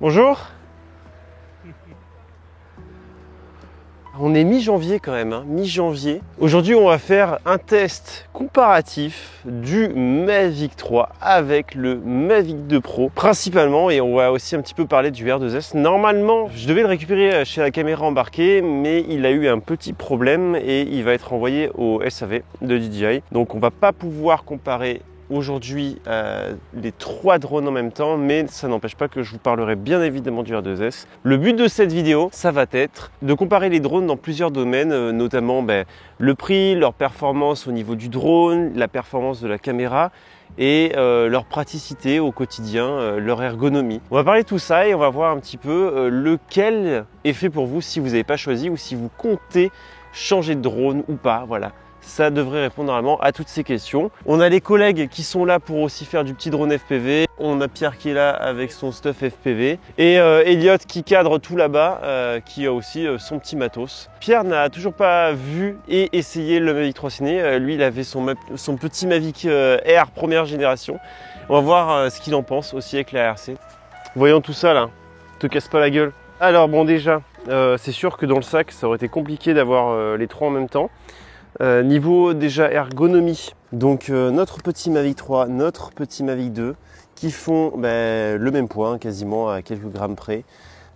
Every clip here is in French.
Bonjour. On est mi-janvier quand même, hein, mi-janvier. Aujourd'hui, on va faire un test comparatif du Mavic 3 avec le Mavic 2 Pro principalement, et on va aussi un petit peu parler du R2S. Normalement, je devais le récupérer chez la caméra embarquée, mais il a eu un petit problème et il va être envoyé au SAV de DJI. Donc on va pas pouvoir comparer aujourd'hui les trois drones en même temps, mais ça n'empêche pas que je vous parlerai bien évidemment du R2S. Le but de cette vidéo, ça va être de comparer les drones dans plusieurs domaines, notamment le prix, leur performance au niveau du drone, la performance de la caméra et leur praticité au quotidien, leur ergonomie. On va parler de tout ça et on va voir un petit peu lequel est fait pour vous si vous n'avez pas choisi ou si vous comptez changer de drone ou pas. Voilà. Ça devrait répondre normalement à toutes ces questions. On a les collègues qui sont là pour aussi faire du petit drone FPV. On a Pierre qui est là avec son stuff FPV. Et Elliot qui cadre tout là-bas, qui a aussi son petit matos. Pierre n'a toujours pas vu et essayé le Mavic 3 Ciné. Lui, il avait son petit Mavic Air première génération. On va voir ce qu'il en pense aussi avec la RC. Voyons tout ça là. Te casse pas la gueule. Alors bon, déjà, c'est sûr que dans le sac, ça aurait été compliqué d'avoir les trois en même temps. Niveau déjà ergonomie, donc notre petit Mavic 3, notre petit Mavic 2 qui font le même poids, quasiment à quelques grammes près.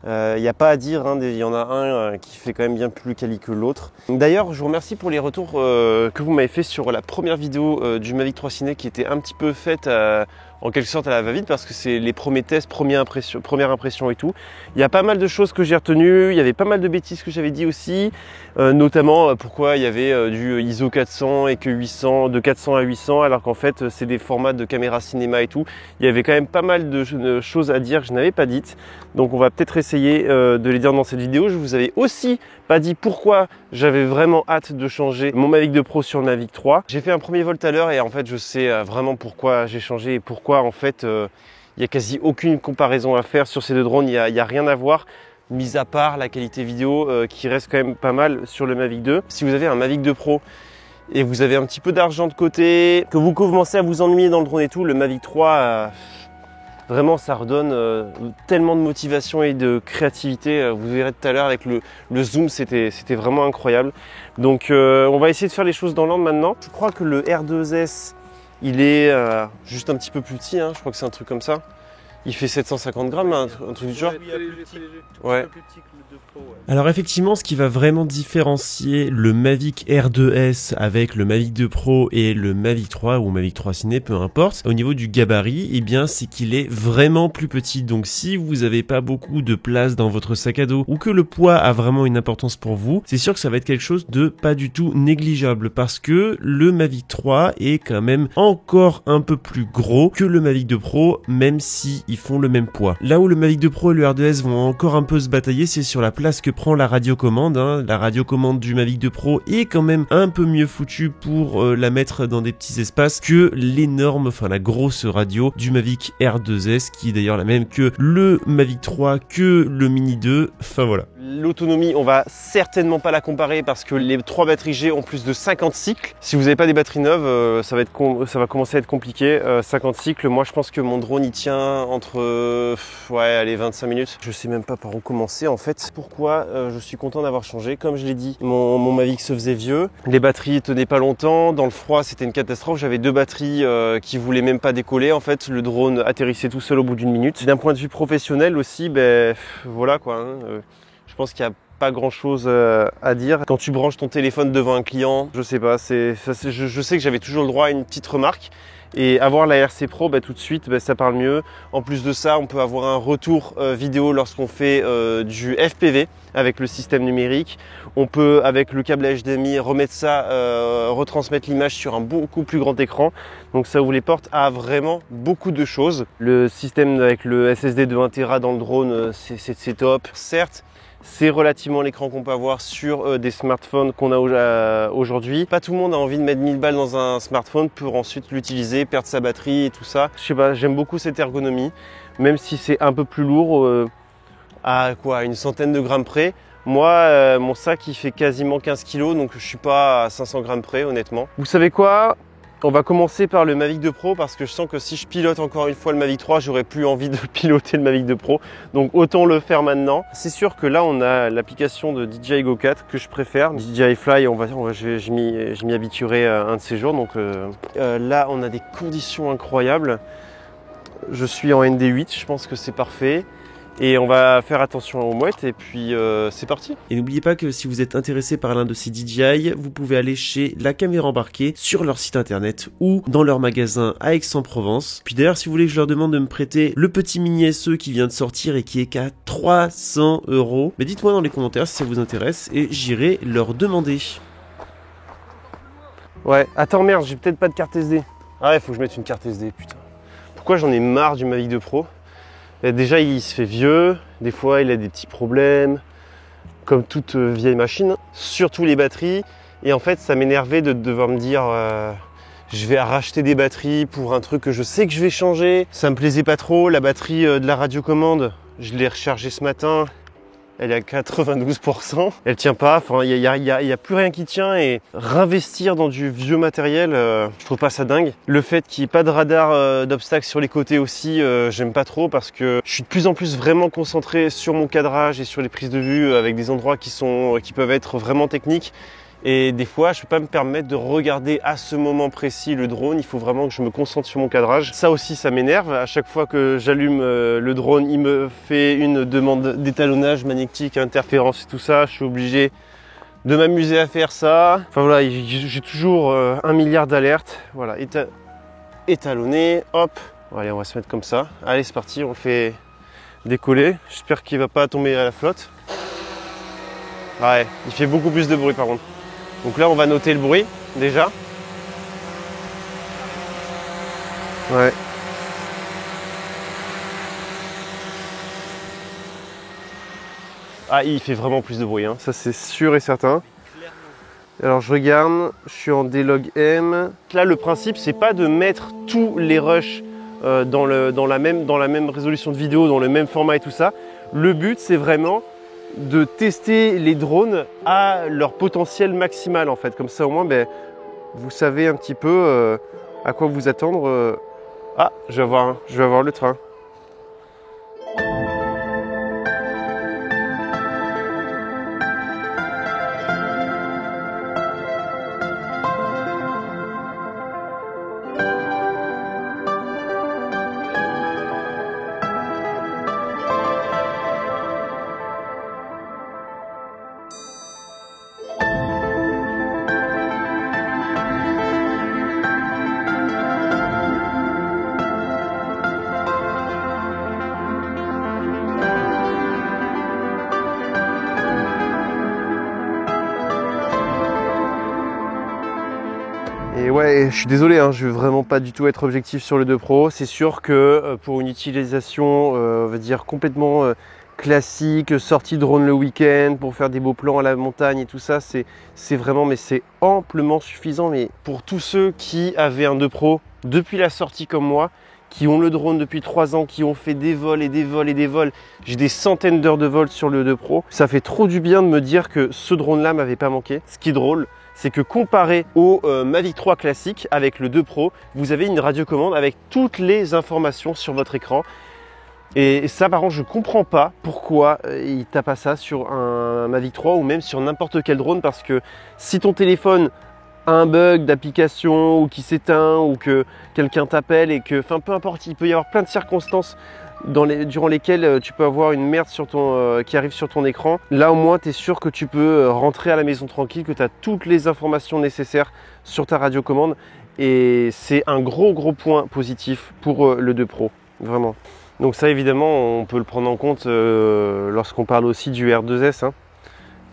Il n'y a pas à dire, il y en a un qui fait quand même bien plus quali que l'autre. D'ailleurs, je vous remercie pour les retours que vous m'avez fait sur la première vidéo du Mavic 3 Ciné qui était un petit peu faite en quelque sorte à la va-vite parce que c'est les premiers tests, première impression et tout. Il y a pas mal de choses que j'ai retenues, il y avait pas mal de bêtises que j'avais dit aussi, notamment pourquoi il y avait du ISO 400 et que 800, de 400 à 800 alors qu'en fait c'est des formats de caméra cinéma et tout. Il y avait quand même pas mal de choses à dire que je n'avais pas dites, donc on va peut-être essayer de les dire dans cette vidéo. Je vous avais aussi pas dit pourquoi j'avais vraiment hâte de changer mon Mavic 2 Pro sur le Mavic 3. J'ai fait un premier vol tout à l'heure et en fait je sais vraiment pourquoi j'ai changé et pourquoi en fait il n'y a quasi aucune comparaison à faire sur ces deux drones, il y a rien à voir, mis à part la qualité vidéo qui reste quand même pas mal sur le Mavic 2. Si vous avez un Mavic 2 Pro et vous avez un petit peu d'argent de côté, que vous commencez à vous ennuyer dans le drone et tout, le Mavic 3 vraiment ça redonne tellement de motivation et de créativité. Vous verrez tout à l'heure avec le zoom, c'était vraiment incroyable. Donc on va essayer de faire les choses dans l'ordre maintenant. Je crois que le R2S il est juste un petit peu plus petit, je crois que c'est un truc comme ça. Il fait 750 grammes, un truc du genre. Ouais. Alors effectivement, ce qui va vraiment différencier le Mavic R2S avec le Mavic 2 Pro et le Mavic 3 ou Mavic 3 Ciné, peu importe, au niveau du gabarit, eh bien c'est qu'il est vraiment plus petit. Donc si vous n'avez pas beaucoup de place dans votre sac à dos ou que le poids a vraiment une importance pour vous, c'est sûr que ça va être quelque chose de pas du tout négligeable parce que le Mavic 3 est quand même encore un peu plus gros que le Mavic 2 Pro, même si ils font le même poids. Là où le Mavic 2 Pro et le R2S vont encore un peu se batailler, c'est sur la place que prend la radiocommande. La radiocommande du Mavic 2 Pro est quand même un peu mieux foutue pour la mettre dans des petits espaces que l'énorme, la grosse radio du Mavic R2S, qui est d'ailleurs la même que le Mavic 3, que le Mini 2, voilà. L'autonomie, on va certainement pas la comparer parce que les trois batteries G ont plus de 50 cycles. Si vous n'avez pas des batteries neuves, ça va commencer à être compliqué. 50 cycles, moi je pense que mon drone il tient entre 25 minutes. Je sais même pas par où commencer en fait. Pourquoi je suis content d'avoir changé. Comme je l'ai dit, mon Mavic se faisait vieux. Les batteries tenaient pas longtemps. Dans le froid, c'était une catastrophe. J'avais deux batteries qui voulaient même pas décoller. En fait, le drone atterrissait tout seul au bout d'une minute. D'un point de vue professionnel aussi, voilà quoi. Je pense qu'il n'y a pas grand chose à dire. Quand tu branches ton téléphone devant un client, je sais pas, je sais que j'avais toujours le droit à une petite remarque. Et avoir la RC Pro, tout de suite, ça parle mieux. En plus de ça, on peut avoir un retour vidéo lorsqu'on fait du FPV avec le système numérique. On peut, avec le câble HDMI, remettre ça, retransmettre l'image sur un beaucoup plus grand écran. Donc ça ouvre les portes à vraiment beaucoup de choses. Le système avec le SSD de 1 Tera dans le drone, c'est top. Certes, c'est relativement l'écran qu'on peut avoir sur des smartphones qu'on a aujourd'hui. Pas tout le monde a envie de mettre 1000 balles dans un smartphone pour ensuite l'utiliser, perdre sa batterie et tout ça. Je sais pas, j'aime beaucoup cette ergonomie, même si c'est un peu plus lourd, à une centaine de grammes près. Moi, mon sac il fait quasiment 15 kg, donc je suis pas à 500 grammes près honnêtement. Vous savez quoi ? On va commencer par le Mavic 2 Pro parce que je sens que si je pilote encore une fois le Mavic 3, j'aurais plus envie de piloter le Mavic 2 Pro. Donc autant le faire maintenant. C'est sûr que là, on a l'application de DJI Go 4 que je préfère. DJI Fly, je m'y habituerai un de ces jours. Donc là, on a des conditions incroyables. Je suis en ND8, je pense que c'est parfait. Et on va faire attention aux mouettes et puis c'est parti. Et n'oubliez pas que si vous êtes intéressé par l'un de ces DJI, vous pouvez aller chez La Caméra Embarquée sur leur site internet ou dans leur magasin à Aix-en-Provence. Puis d'ailleurs, si vous voulez que je leur demande de me prêter le petit mini SE qui vient de sortir et qui est qu'à 300 €, mais dites-moi dans les commentaires si ça vous intéresse et j'irai leur demander. Ouais, attends merde, j'ai peut-être pas de carte SD. Ah ouais, faut que je mette une carte SD, putain. Pourquoi j'en ai marre du Mavic 2 Pro? Déjà, il se fait vieux, des fois il a des petits problèmes, comme toute vieille machine, surtout les batteries. Et en fait, ça m'énervait de devoir me dire je vais racheter des batteries pour un truc que je sais que je vais changer. Ça me plaisait pas trop, la batterie de la radiocommande, je l'ai rechargée ce matin. Elle est à 92%, elle tient pas, enfin il y a plus rien qui tient et réinvestir dans du vieux matériel, je trouve pas ça dingue. Le fait qu'il n'y ait pas de radar d'obstacles sur les côtés aussi, j'aime pas trop parce que je suis de plus en plus vraiment concentré sur mon cadrage et sur les prises de vue avec des endroits qui peuvent être vraiment techniques. Et des fois, je peux pas me permettre de regarder à ce moment précis le drone. Il faut vraiment que je me concentre sur mon cadrage. Ça aussi, ça m'énerve. À chaque fois que j'allume le drone, il me fait une demande d'étalonnage magnétique, interférence et tout ça. Je suis obligé de m'amuser à faire ça. Enfin voilà, j'ai toujours 1 milliard d'alertes. Voilà, étalonner, hop. Bon, allez, on va se mettre comme ça. Allez, c'est parti, on le fait décoller. J'espère qu'il va pas tomber à la flotte. Ouais, il fait beaucoup plus de bruit par contre. Donc là, on va noter le bruit, déjà. Ouais. Ah, il fait vraiment plus de bruit, hein. Ça c'est sûr et certain. Alors je regarde, je suis en D-Log M. Là, le principe, c'est pas de mettre tous les rushs dans la même résolution de vidéo, dans le même format et tout ça. Le but, c'est vraiment de tester les drones à leur potentiel maximal en fait. Comme ça au moins vous savez un petit peu à quoi vous attendre. Ah, je vais avoir le train. Et ouais, je suis désolé, hein, je veux vraiment pas du tout être objectif sur le 2 Pro. C'est sûr que pour une utilisation, on va dire complètement classique, sortie drone le week-end, pour faire des beaux plans à la montagne et tout ça, c'est vraiment, mais c'est amplement suffisant. Mais pour tous ceux qui avaient un 2 Pro depuis la sortie comme moi, qui ont le drone depuis 3 ans, qui ont fait des vols et des vols et des vols, j'ai des centaines d'heures de vol sur le 2 Pro, ça fait trop du bien de me dire que ce drone-là m'avait pas manqué. Ce qui est drôle, c'est que comparé au Mavic 3 classique avec le 2 Pro, vous avez une radiocommande avec toutes les informations sur votre écran. Et ça, par contre, je comprends pas pourquoi il t'a pas ça sur un Mavic 3 ou même sur n'importe quel drone, parce que si ton téléphone a un bug d'application ou qui s'éteint ou que quelqu'un t'appelle et que, enfin peu importe, il peut y avoir plein de circonstances durant lesquelles tu peux avoir une merde qui arrive sur ton écran. Là au moins tu es sûr que tu peux rentrer à la maison tranquille, que tu as toutes les informations nécessaires sur ta radiocommande, et c'est un gros point positif pour le 2 Pro, vraiment. Donc ça évidemment on peut le prendre en compte lorsqu'on parle aussi du R2S.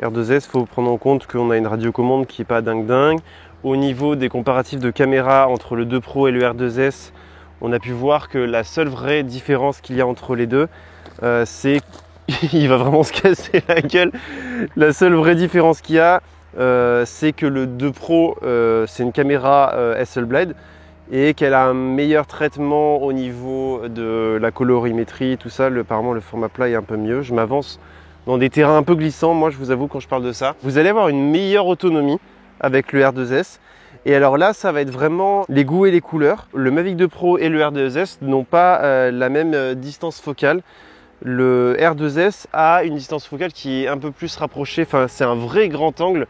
R2S, il faut prendre en compte qu'on a une radiocommande qui n'est pas dingue. Au niveau des comparatifs de caméra entre le 2 Pro et le R2S, on a pu voir que la seule vraie différence qu'il y a entre les deux, c'est qu'il va vraiment se casser la gueule. La seule vraie différence qu'il y a, c'est que le 2 Pro, c'est une caméra Hasselblad et qu'elle a un meilleur traitement au niveau de la colorimétrie, tout ça. Apparemment, le format plat est un peu mieux. Je m'avance dans des terrains un peu glissants, moi je vous avoue, quand je parle de ça. Vous allez avoir une meilleure autonomie avec le R2S. Et alors là, ça va être vraiment les goûts et les couleurs. Le Mavic 2 Pro et le R2S n'ont pas la même distance focale. Le R2S a une distance focale qui est un peu plus rapprochée, enfin c'est un vrai grand angle,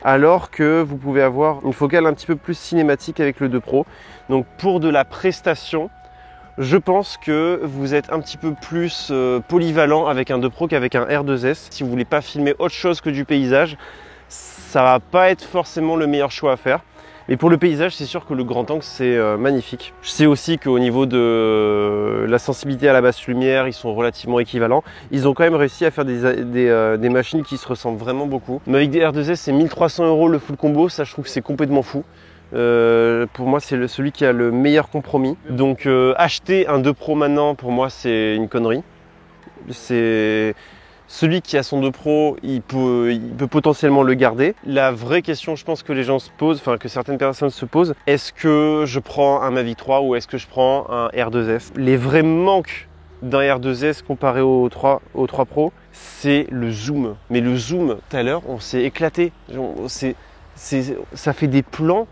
alors que vous pouvez avoir une focale un petit peu plus cinématique avec le 2 Pro. Donc pour de la prestation, je pense que vous êtes un petit peu plus polyvalent avec un 2 Pro qu'avec un R2S. Si vous voulez pas filmer autre chose que du paysage, ça va pas être forcément le meilleur choix à faire. Mais pour le paysage, c'est sûr que le grand angle, c'est magnifique. Je sais aussi qu'au niveau de la sensibilité à la basse lumière, ils sont relativement équivalents. Ils ont quand même réussi à faire des machines qui se ressemblent vraiment beaucoup. Mais avec des R2S, c'est 1300 € le full combo. Ça, je trouve que c'est complètement fou. Pour moi, c'est celui qui a le meilleur compromis. Donc, acheter un 2 Pro maintenant, pour moi, c'est une connerie. C'est... Celui qui a son 2 Pro, il peut potentiellement le garder. La vraie question, je pense que les gens se posent, enfin que certaines personnes se posent, est-ce que je prends un Mavic 3 ou est-ce que je prends un R2S? Les vrais manques d'un R2S comparé au 3 Pro, c'est le zoom. Mais le zoom, tout à l'heure, on s'est éclaté. Ça fait des plans,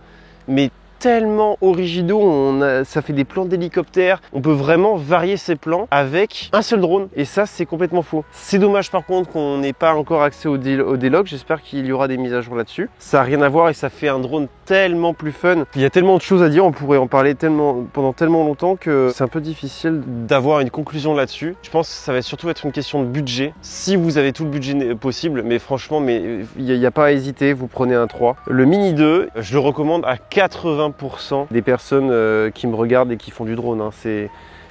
mais tellement originaux, ça fait des plans d'hélicoptère. On peut vraiment varier ces plans avec un seul drone et ça c'est complètement fou. C'est dommage par contre qu'on n'ait pas encore accès au D-Log. J'espère qu'il y aura des mises à jour là-dessus. Ça n'a rien à voir et ça fait un drone tellement plus fun. Il y a tellement de choses à dire, on pourrait en parler pendant tellement longtemps que c'est un peu difficile d'avoir une conclusion là-dessus. Je pense que ça va surtout être une question de budget. Si vous avez tout le budget possible, mais franchement, il n'y a pas à hésiter, vous prenez un 3. Le Mini 2, je le recommande à 80% des personnes qui me regardent et qui font du drone. Hein.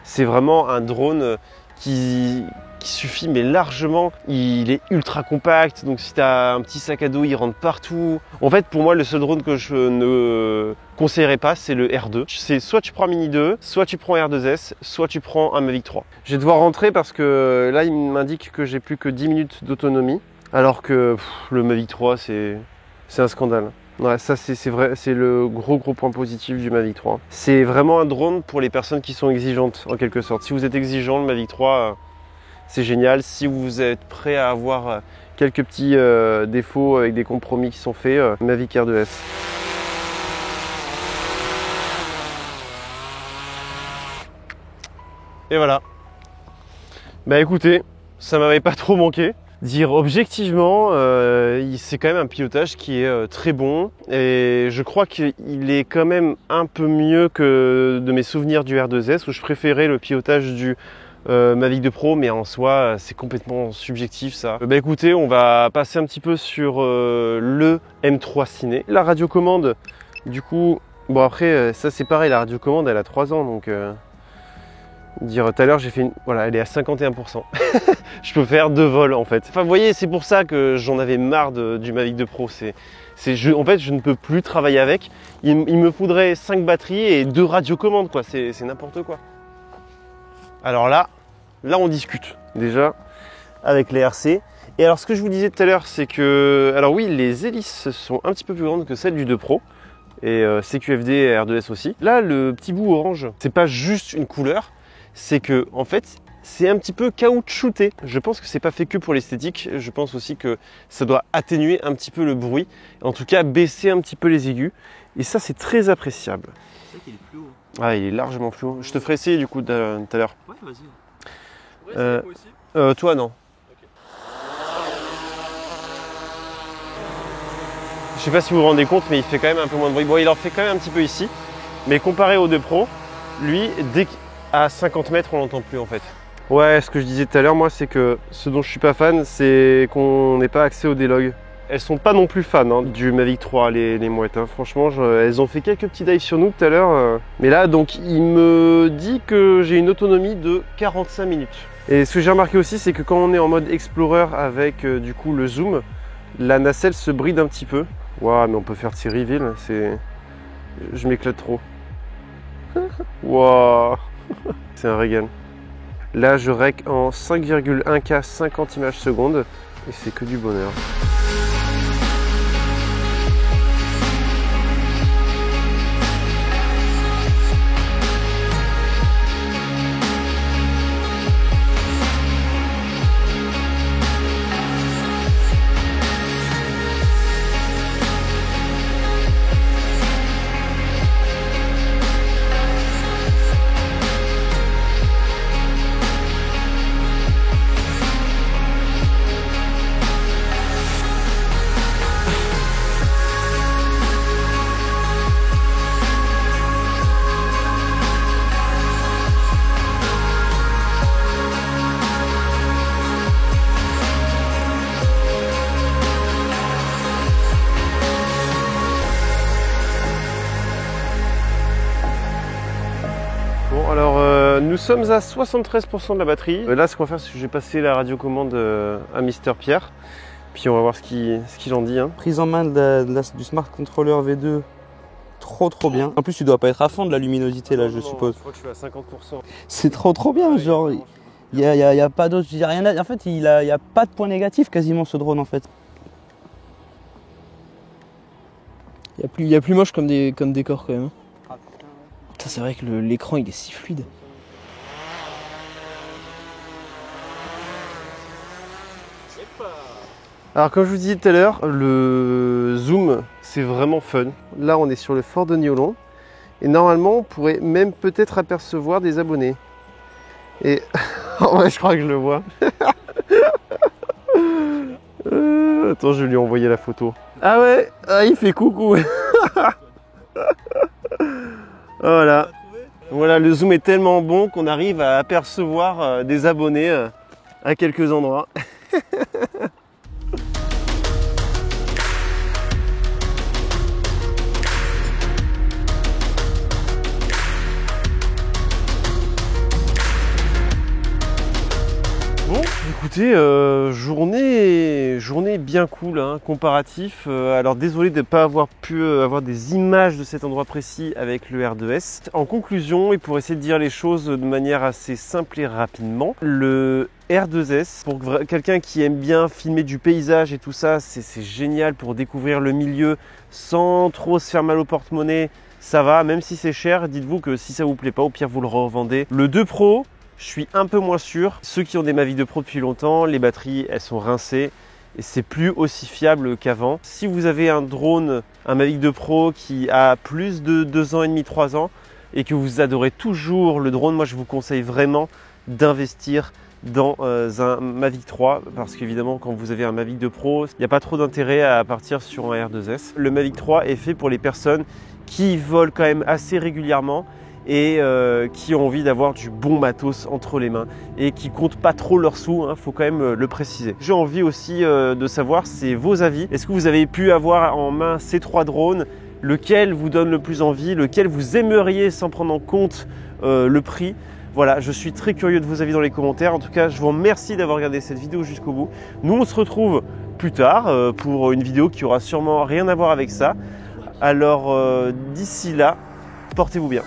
C'est vraiment un drone qui suffit, mais largement. Il est ultra compact, donc si tu as un petit sac à dos, il rentre partout. En fait, pour moi, le seul drone que je ne conseillerais pas, c'est le R2. C'est soit tu prends un Mini 2, soit tu prends un R2S, soit tu prends un Mavic 3. Je vais devoir rentrer parce que là, il m'indique que j'ai plus que 10 minutes d'autonomie, alors que le Mavic 3, c'est un scandale. Ouais, ça c'est vrai, c'est le gros point positif du Mavic 3. C'est vraiment un drone pour les personnes qui sont exigeantes en quelque sorte. Si vous êtes exigeant, le Mavic 3 c'est génial. Si vous êtes prêt à avoir quelques petits défauts avec des compromis qui sont faits, Mavic R2S. Et voilà. Bah écoutez, ça m'avait pas trop manqué. Dire objectivement, c'est quand même un pilotage qui est très bon et je crois qu'il est quand même un peu mieux que de mes souvenirs du R2S où je préférais le pilotage du Mavic 2 Pro, mais en soi c'est complètement subjectif ça. Bah écoutez, on va passer un petit peu sur le M3 Ciné. La radiocommande, du coup, bon après ça c'est pareil, la radiocommande elle a 3 ans donc... Dire tout à l'heure j'ai fait une... Voilà, elle est à 51%. Je peux faire 2 vols en fait. Enfin vous voyez, c'est pour ça que j'en avais marre du Mavic 2 Pro. En fait je ne peux plus travailler avec. Il me faudrait 5 batteries et 2 radiocommandes quoi. C'est n'importe quoi. Alors là on discute déjà avec les RC. Et alors ce que je vous disais tout à l'heure c'est que... Alors oui, les hélices sont un petit peu plus grandes que celles du 2 Pro. Et CQFD et R2S aussi. Là le petit bout orange, c'est pas juste une couleur. C'est que en fait c'est un petit peu caoutchouté. Je pense que c'est pas fait que pour l'esthétique, je pense aussi que ça doit atténuer un petit peu le bruit, en tout cas baisser un petit peu les aigus, et ça c'est très appréciable. C'est vrai qu'il est plus haut. Ah, il est largement plus haut. Je te ferai essayer du coup tout à l'heure. Ouais, vas-y. Ouais, moi aussi. Toi non. Okay. Je sais pas si vous vous rendez compte, mais il fait quand même un peu moins de bruit. Bon, il en fait quand même un petit peu ici, mais comparé au 2 Pro, lui, à 50 mètres, on l'entend plus en fait. Ouais, ce que je disais tout à l'heure, moi, c'est que ce dont je suis pas fan, c'est qu'on n'ait pas accès au D-Log. Elles sont pas non plus fans du Mavic 3, les mouettes. Hein. Franchement, elles ont fait quelques petits dives sur nous tout à l'heure. Mais là, donc, il me dit que j'ai une autonomie de 45 minutes. Et ce que j'ai remarqué aussi, c'est que quand on est en mode Explorer avec du coup le zoom, la nacelle se bride un petit peu. Waouh, mais on peut faire Thierry Ville, c'est... Je m'éclate trop. Waouh. C'est un régal. Là, je rec en 5,1K 50 images secondes et c'est que du bonheur. sommes à 73% de la batterie. Là, ce qu'on va faire, c'est que je vais passer la radiocommande à Mister Pierre. Puis on va voir ce qu'il en dit. Hein. Prise en main du Smart Controller V2, trop bien. En plus, tu dois pas être à fond de la luminosité là, je suppose. Je crois que je suis à 50%. C'est trop bien, genre. Il y a pas d'autre, rien à... En fait, il y a pas de point négatif quasiment ce drone en fait. Il y a plus moche comme décor quand même. Putain, c'est vrai que l'écran il est si fluide. Alors comme je vous disais tout à l'heure, le zoom c'est vraiment fun. Là on est sur le fort de Niolon et normalement on pourrait même peut-être apercevoir des abonnés. Et en vrai je crois que je le vois. Attends, je vais lui envoyer la photo. Ah ouais, il fait coucou. Voilà. Voilà, le zoom est tellement bon qu'on arrive à apercevoir des abonnés à quelques endroits. Bon, écoutez, journée bien cool, hein, comparatif. Alors désolé de ne pas avoir pu avoir des images de cet endroit précis avec le R2S. En conclusion, et pour essayer de dire les choses de manière assez simple et rapidement, le R2S, pour quelqu'un qui aime bien filmer du paysage et tout ça, c'est génial pour découvrir le milieu sans trop se faire mal au porte-monnaie. Ça va, même si c'est cher, dites-vous que si ça vous plaît pas, au pire vous le revendez. Le 2 Pro, je suis un peu moins sûr. Ceux qui ont des Mavic 2 Pro depuis longtemps, les batteries elles sont rincées et c'est plus aussi fiable qu'avant. Si vous avez un drone, un Mavic 2 Pro qui a plus de 2 ans et demi, 3 ans et que vous adorez toujours le drone, moi je vous conseille vraiment d'investir dans un Mavic 3 parce qu'évidemment quand vous avez un Mavic 2 Pro, il n'y a pas trop d'intérêt à partir sur un R2S. Le Mavic 3 est fait pour les personnes qui volent quand même assez régulièrement et qui ont envie d'avoir du bon matos entre les mains et qui comptent pas trop leurs sous, hein, faut quand même le préciser. J'ai envie aussi de savoir, c'est vos avis. Est-ce que vous avez pu avoir en main ces 3 drones? Lequel vous donne le plus envie? Lequel vous aimeriez sans prendre en compte le prix? Voilà, je suis très curieux de vos avis dans les commentaires. En tout cas, je vous remercie d'avoir regardé cette vidéo jusqu'au bout. Nous, on se retrouve plus tard pour une vidéo qui aura sûrement rien à voir avec ça. Alors, d'ici là, portez-vous bien.